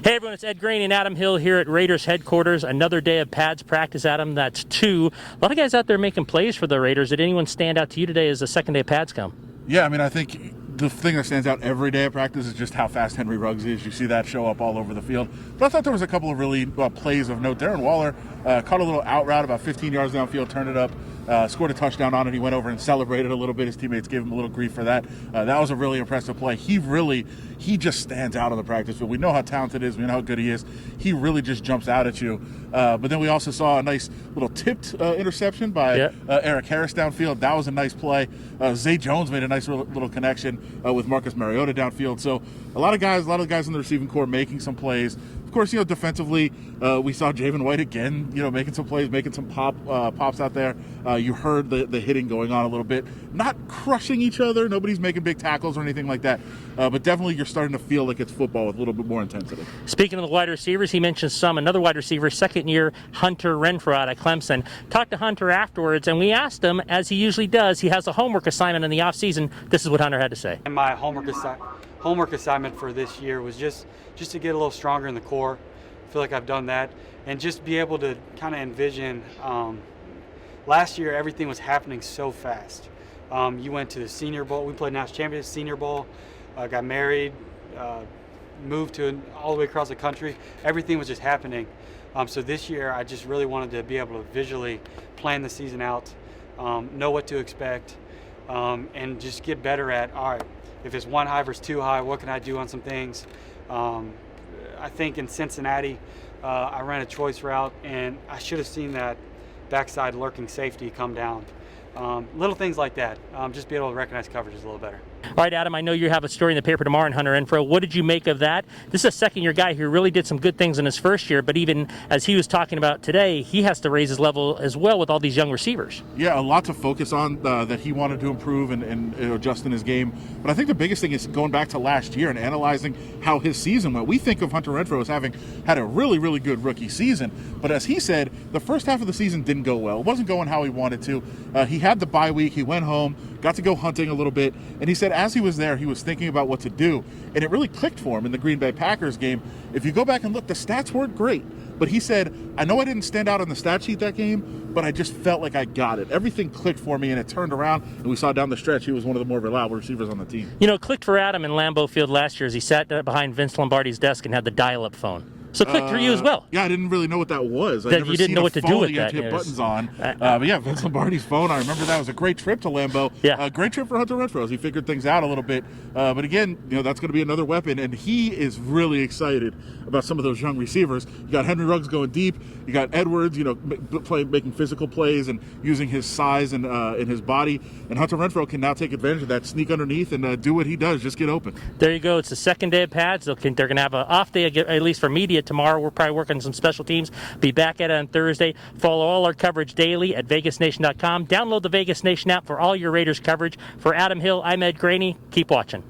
Hey everyone, it's Ed Graney and Adam Hill here at Raiders headquarters. Another day of pads practice, Adam. That's 2. A lot of guys out there making plays for the Raiders. Did anyone stand out to you today as the second day of pads come? Yeah, I mean, I think the thing that stands out every day of practice is just how fast Henry Ruggs is. You see that show up all over the field. But I thought there was a couple of really plays of note. Darren Waller caught a little out route about 15 yards downfield, turned it up, scored a touchdown on it. He went over and celebrated a little bit. His teammates gave him a little grief for that. That was a really impressive play. He just stands out on the practice field. We know how talented he is. We know how good he is. He really just jumps out at you. But then we also saw a nice little tipped interception by Eric Harris downfield. That was a nice play. Zay Jones made a nice little connection with Marcus Mariota downfield. So a lot of guys in the receiving corps making some plays. Of course, defensively, we saw Javen White again, making some plays, making some pops out there. You heard the hitting going on a little bit. Not crushing each other. Nobody's making big tackles or anything like that. But definitely you're starting to feel like it's football with a little bit more intensity. Speaking of the wide receivers, he mentioned another wide receiver, second-year Hunter Renfrow out of Clemson. Talked to Hunter afterwards, and we asked him, as he usually does, he has a homework assignment in the offseason. This is what Hunter had to say. And my homework assignment for this year was just to get a little stronger in the core. I feel like I've done that, and just be able to kind of envision. Last year, everything was happening so fast. You went to the Senior Bowl. We played National Championship, Senior Bowl, got married, moved all the way across the country. Everything was just happening. So this year, I just really wanted to be able to visually plan the season out, know what to expect, and just get better at, all right, if it's 1 high versus 2 high, what can I do on some things? I think in Cincinnati, I ran a choice route, and I should have seen that backside lurking safety come down. Little things like that. Just be able to recognize coverages a little better. All right, Adam, I know you have a story in the paper tomorrow on Hunter Renfrow. What did you make of that? This is a second-year guy who really did some good things in his first year, but even as he was talking about today, he has to raise his level as well with all these young receivers. Yeah, a lot to focus on that he wanted to improve and adjust in his game. But I think the biggest thing is going back to last year and analyzing how his season went. We think of Hunter Renfrow as having had a really, really good rookie season. But as he said, the first half of the season didn't go well. It wasn't going how he wanted to. He had the bye week. He went home, got to go hunting a little bit. And he said as he was there, he was thinking about what to do. And it really clicked for him in the Green Bay Packers game. If you go back and look, the stats weren't great. But he said, I know I didn't stand out on the stat sheet that game, but I just felt like I got it. Everything clicked for me, and it turned around, and we saw down the stretch he was one of the more reliable receivers on the team. It clicked for Adam in Lambeau Field last year as he sat behind Vince Lombardi's desk and had the dial-up phone. So it clicked for you as well. Yeah, I didn't really know what that was. You didn't know what to do with that. Hit buttons on. But yeah, Vince Lombardi's phone. I remember that was a great trip to Lambeau. Yeah. Great trip for Hunter Renfrow as he figured things out a little bit. But again, that's going to be another weapon, and he is really excited about some of those young receivers. You got Henry Ruggs going deep. You got Edwards, making physical plays and using his size and his body. And Hunter Renfrow can now take advantage of that, sneak underneath, and do what he does, just get open. There you go. It's the second day of pads. They're going to have an off day, at least for media tomorrow. We're probably working some special teams. Be back at it on Thursday. Follow all our coverage daily at VegasNation.com. Download the Vegas Nation app for all your Raiders coverage. For Adam Hill, I'm Ed Graney. Keep watching.